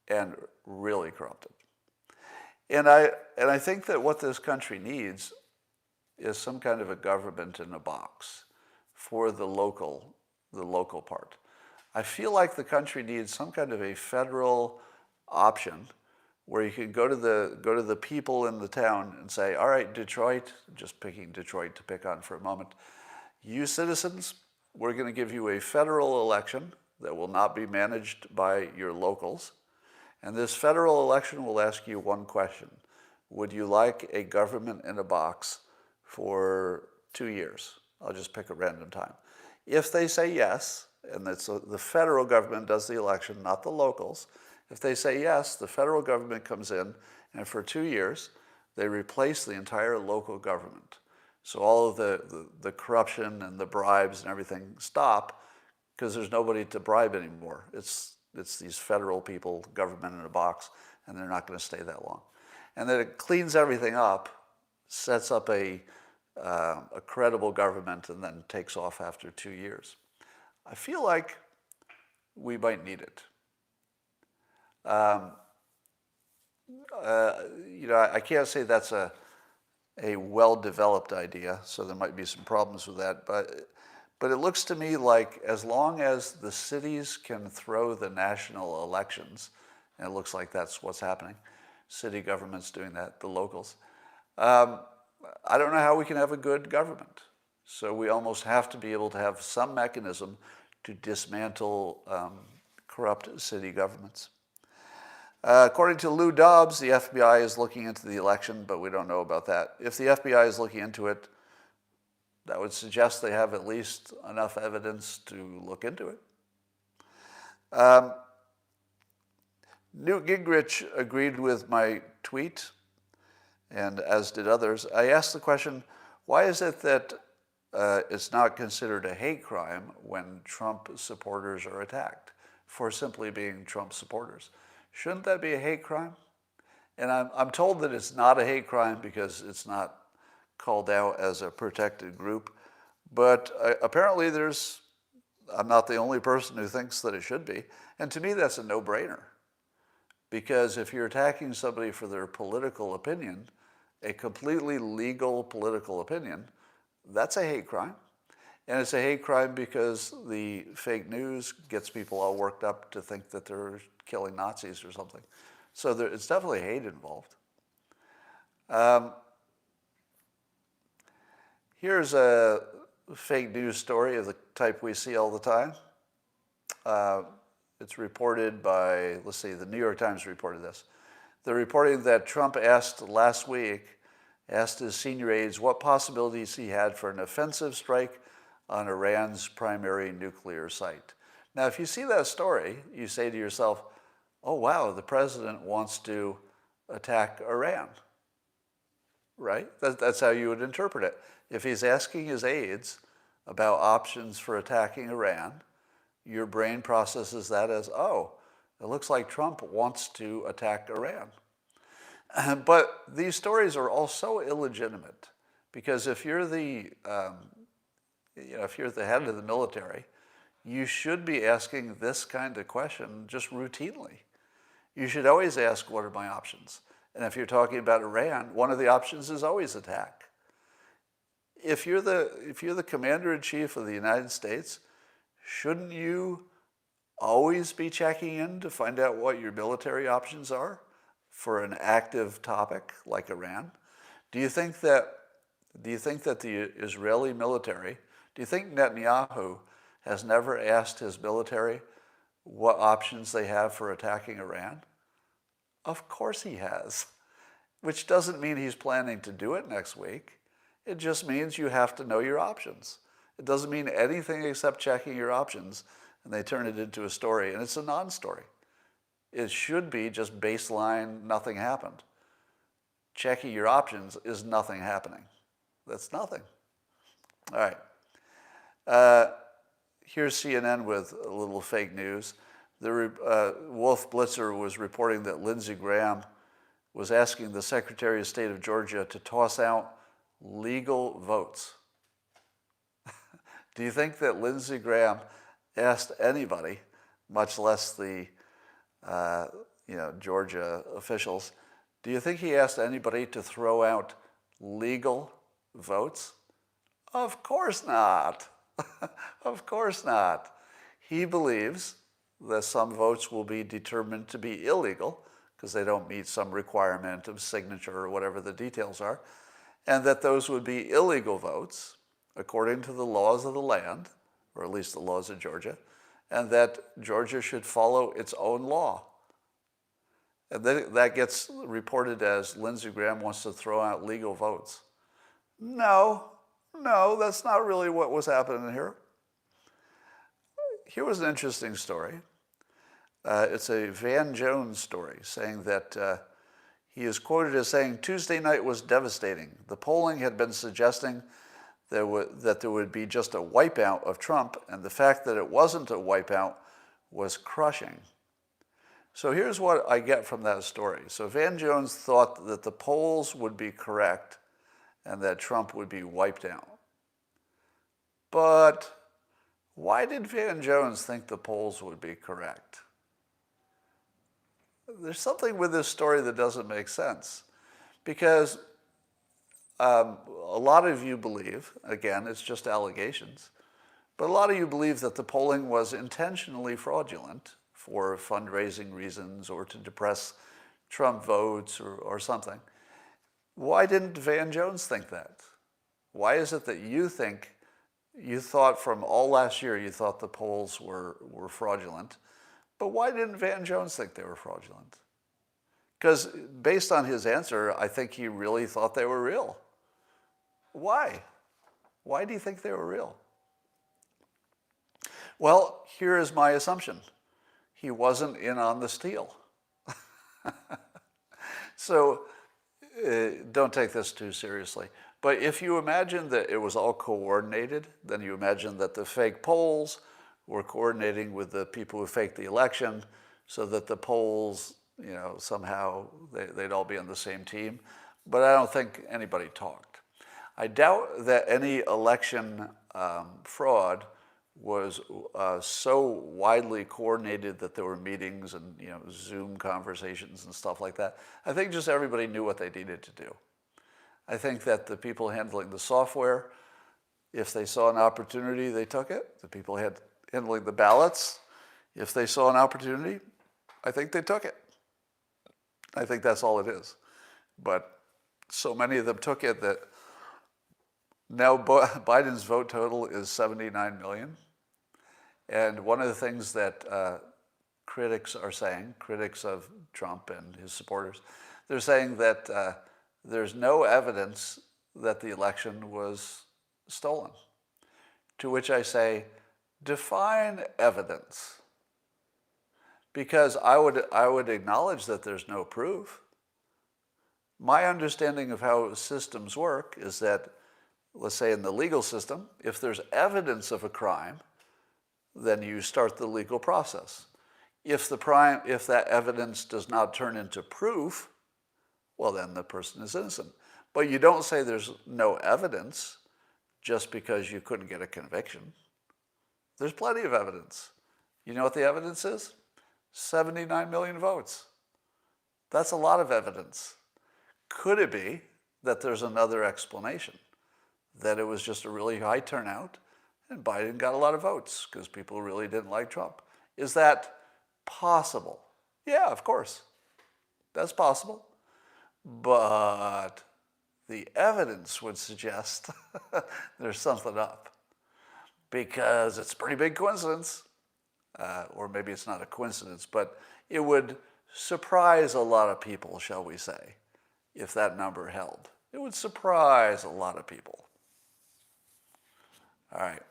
and really corrupted. And I think that what this country needs is some kind of a government in a box for the local part. I feel like the country needs some kind of a federal option where you can go to the people in the town and say, all right, Detroit, just picking Detroit to pick on for a moment, you citizens, we're going to give you a federal election that will not be managed by your locals. And this federal election will ask you one question. Would you like a government in a box for 2 years? I'll just pick a random time. If they say yes, and the federal government does the election, not the locals, if they say yes, the federal government comes in, and for 2 years, they replace the entire local government. So all of the corruption and the bribes and everything stop because there's nobody to bribe anymore. It's these federal people, government in a box, and they're not going to stay that long. And then it cleans everything up, sets up a credible government, and then takes off after 2 years. I feel like we might need it. I can't say that's a well-developed idea, so there might be some problems with that. But it looks to me like as long as the cities can throw the national elections, and it looks like that's what's happening, city government's doing that, the locals, I don't know how we can have a good government. So we almost have to be able to have some mechanism to dismantle corrupt city governments. According to Lou Dobbs, the FBI is looking into the election, but we don't know about that. If the FBI is looking into it, that would suggest they have at least enough evidence to look into it. Newt Gingrich agreed with my tweet, and as did others. I asked the question, why is it that it's not considered a hate crime when Trump supporters are attacked for simply being Trump supporters? Shouldn't that be a hate crime? And I'm told that it's not a hate crime because it's not called out as a protected group. But apparently I'm not the only person who thinks that it should be. And to me, that's a no-brainer. Because if you're attacking somebody for their political opinion, a completely legal political opinion, that's a hate crime. And it's a hate crime because the fake news gets people all worked up to think that they're killing Nazis or something. So it's definitely hate involved. Here's a fake news story of the type we see all the time. It's reported by, let's see, the New York Times reported this. They're reporting that Trump asked his senior aides what possibilities he had for an offensive strike on Iran's primary nuclear site. Now, if you see that story, you say to yourself, oh, wow, the president wants to attack Iran, right? That's how you would interpret it. If he's asking his aides about options for attacking Iran, your brain processes that as, oh, it looks like Trump wants to attack Iran. But these stories are all so illegitimate because if you're the head of the military, you should be asking this kind of question just routinely. You should always ask, what are my options? And if you're talking about Iran, one of the options is always attack. If you're the commander-in-chief of the United States, shouldn't you always be checking in to find out what your military options are for an active topic like Iran? Do you think that the Israeli military, do you think Netanyahu has never asked his military what options they have for attacking Iran? Of course he has, which doesn't mean he's planning to do it next week. It just means you have to know your options. It doesn't mean anything except checking your options, and they turn it into a story, and it's a non-story. It should be just baseline, nothing happened. Checking your options is nothing happening. That's nothing. All right. Here's CNN with a little fake news. Wolf Blitzer was reporting that Lindsey Graham was asking the Secretary of State of Georgia to toss out legal votes. Do you think that Lindsey Graham asked anybody, much less the Georgia officials, do you think he asked anybody to throw out legal votes? Of course not. Of course not. He believes that some votes will be determined to be illegal because they don't meet some requirement of signature or whatever the details are, and that those would be illegal votes according to the laws of the land, or at least the laws of Georgia, and that Georgia should follow its own law. And then that gets reported as Lindsey Graham wants to throw out legal votes. No, that's not really what was happening here. Here was an interesting story. It's a Van Jones story saying that he is quoted as saying, Tuesday night was devastating. The polling had been suggesting that there would be just a wipeout of Trump, and the fact that it wasn't a wipeout was crushing. So here's what I get from that story. So Van Jones thought that the polls would be correct and that Trump would be wiped out. But why did Van Jones think the polls would be correct? There's something with this story that doesn't make sense. Because a lot of you believe, again, it's just allegations, but a lot of you believe that the polling was intentionally fraudulent for fundraising reasons or to depress Trump votes or something. Why didn't Van Jones think that? Why is it that you thought from all last year, you thought the polls were fraudulent, but why didn't Van Jones think they were fraudulent? Because based on his answer, I think he really thought they were real. Why? Why do you think they were real? Well, here is my assumption. He wasn't in on the steal. So don't take this too seriously. But if you imagine that it was all coordinated, then you imagine that the fake polls were coordinating with the people who faked the election so that the polls, somehow they'd all be on the same team. But I don't think anybody talked. I doubt that any election fraud was so widely coordinated that there were meetings and Zoom conversations and stuff like that. I think just everybody knew what they needed to do. I think that the people handling the software, if they saw an opportunity, they took it. The people handling the ballots, if they saw an opportunity, I think they took it. I think that's all it is. But so many of them took it that now Biden's vote total is 79 million. And one of the things that critics are saying, critics of Trump and his supporters, they're saying that there's no evidence that the election was stolen. To which I say, define evidence. Because I would acknowledge that there's no proof. My understanding of how systems work is that, let's say in the legal system, if there's evidence of a crime, then you start the legal process. If that evidence does not turn into proof, well, then the person is innocent. But you don't say there's no evidence just because you couldn't get a conviction. There's plenty of evidence. You know what the evidence is? 79 million votes. That's a lot of evidence. Could it be that there's another explanation? That it was just a really high turnout and Biden got a lot of votes because people really didn't like Trump. Is that possible? Yeah, of course. That's possible. But the evidence would suggest there's something up because it's a pretty big coincidence. Or maybe it's not a coincidence, but it would surprise a lot of people, shall we say, if that number held. It would surprise a lot of people. All right.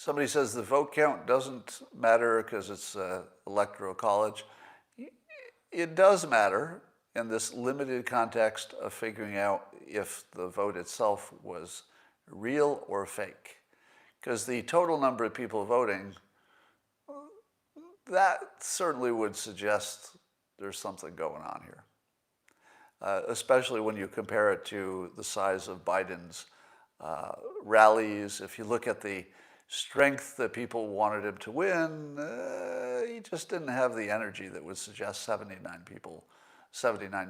Somebody says the vote count doesn't matter because it's electoral college. It does matter in this limited context of figuring out if the vote itself was real or fake. Because the total number of people voting, that certainly would suggest there's something going on here. Especially when you compare it to the size of Biden's rallies. If you look at the strength that people wanted him to win, he just didn't have the energy that would suggest 79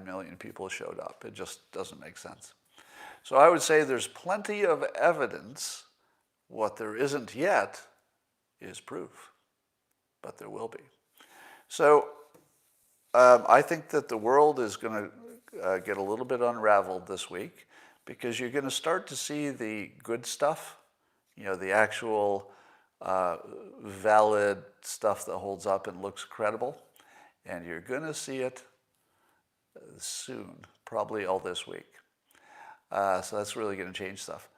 million people showed up. It just doesn't make sense. So I would say there's plenty of evidence. What there isn't yet is proof, but there will be. So I think that the world is going to get a little bit unraveled this week, because you're going to start to see the good stuff, the actual valid stuff that holds up and looks credible, and you're going to see it soon, probably all this week. So that's really going to change stuff.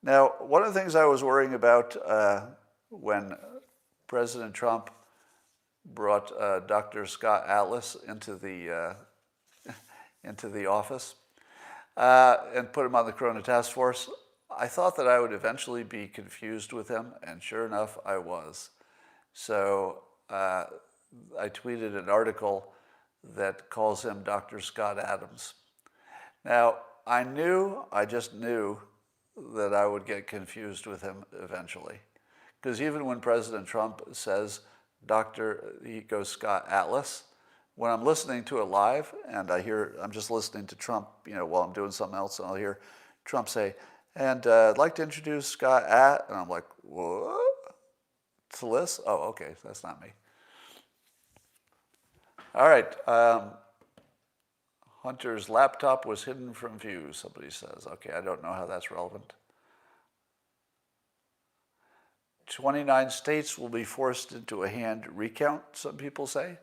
Now, one of the things I was worrying about when President Trump brought Dr. Scott Atlas into the office and put him on the Corona Task Force, I thought that I would eventually be confused with him, and sure enough, I was. So I tweeted an article that calls him Dr. Scott Adams. Now, I just knew that I would get confused with him eventually. Because even when President Trump says he goes Scott Atlas, when I'm listening to it live and I'm just listening to Trump, while I'm doing something else, and I'll hear Trump say, and I'd like to introduce Scott and I'm like, what? Tlis? Oh, okay, that's not me. All right. Hunter's laptop was hidden from view, somebody says. Okay, I don't know how that's relevant. 29 states will be forced into a hand recount, some people say.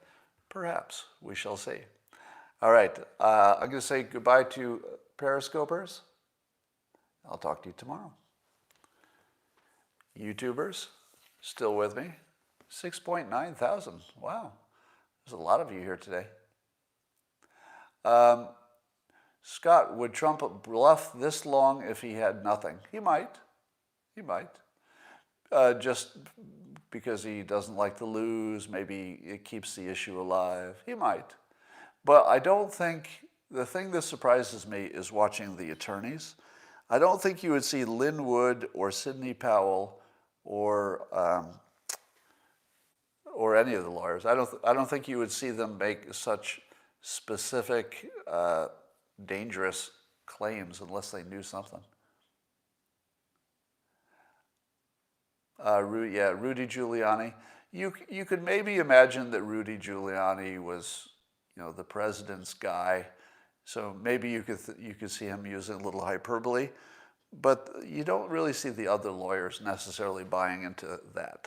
Perhaps. We shall see. All right. I'm going to say goodbye to Periscopers. I'll talk to you tomorrow. YouTubers, still with me? 6.9 thousand. Wow. There's a lot of you here today. Scott, would Trump bluff this long if he had nothing? He might. He might. Just because he doesn't like to lose, maybe it keeps the issue alive. He might. But I don't think, the thing that surprises me is watching the attorneys. I don't think you would see Lynn Wood or Sidney Powell or any of the lawyers. I don't think you would see them make such specific, dangerous claims unless they knew something. Rudy Giuliani. You could maybe imagine that Rudy Giuliani was, the president's guy, so maybe you could see him using a little hyperbole, but you don't really see the other lawyers necessarily buying into that.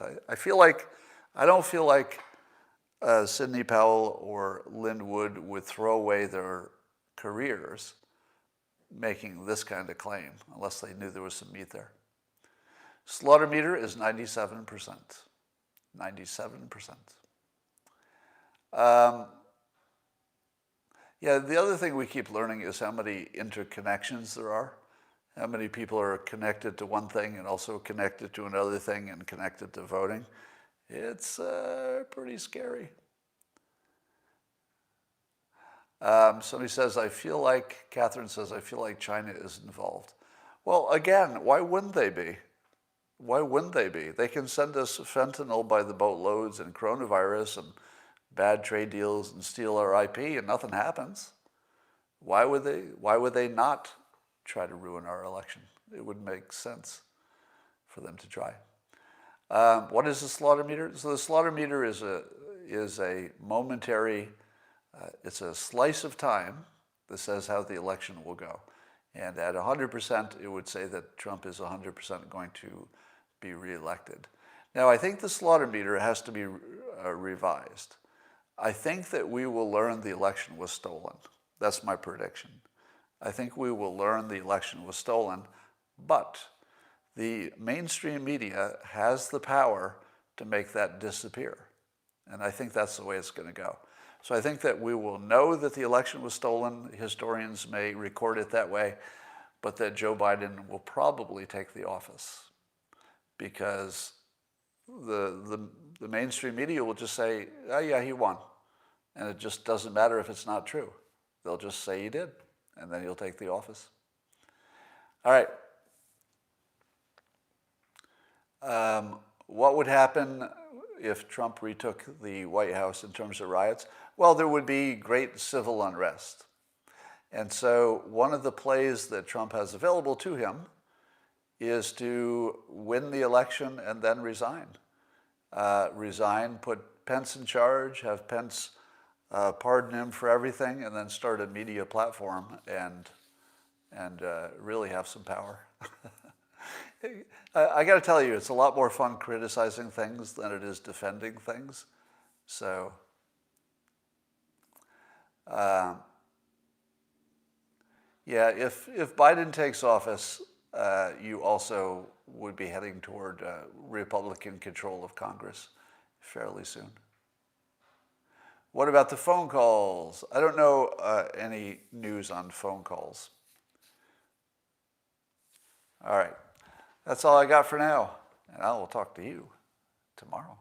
I don't feel like Sidney Powell or Lynn Wood would throw away their careers making this kind of claim unless they knew there was some meat there. Slaughter meter is 97%. 97%. The other thing we keep learning is how many interconnections there are. How many people are connected to one thing and also connected to another thing and connected to voting. It's pretty scary. Somebody says, Catherine says, I feel like China is involved. Well, again, why wouldn't they be? Why wouldn't they be? They can send us fentanyl by the boatloads and coronavirus and bad trade deals and steal our IP and nothing happens. Why would they not try to ruin our election? It would make sense for them to try. What is the slaughter meter? So the slaughter meter is a momentary, it's a slice of time that says how the election will go. And at 100%, it would say that Trump is 100% going to be reelected. Now, I think the slaughter meter has to be revised. I think that we will learn the election was stolen. That's my prediction. I think we will learn the election was stolen, but the mainstream media has the power to make that disappear. And I think that's the way it's going to go. So I think that we will know that the election was stolen. Historians may record it that way, but that Joe Biden will probably take the office because the mainstream media will just say, oh yeah, he won. And it just doesn't matter if it's not true. They'll just say he did, and then he'll take the office. All right. What would happen if Trump retook the White House in terms of riots? Well, there would be great civil unrest. And so one of the plays that Trump has available to him is to win the election and then resign. Resign, put Pence in charge, have Pence pardon him for everything, and then start a media platform and really have some power. I got to tell you, it's a lot more fun criticizing things than it is defending things. So, yeah, if Biden takes office, you also would be heading toward Republican control of Congress fairly soon. What about the phone calls? I don't know any news on phone calls. All right. That's all I got for now, and I will talk to you tomorrow.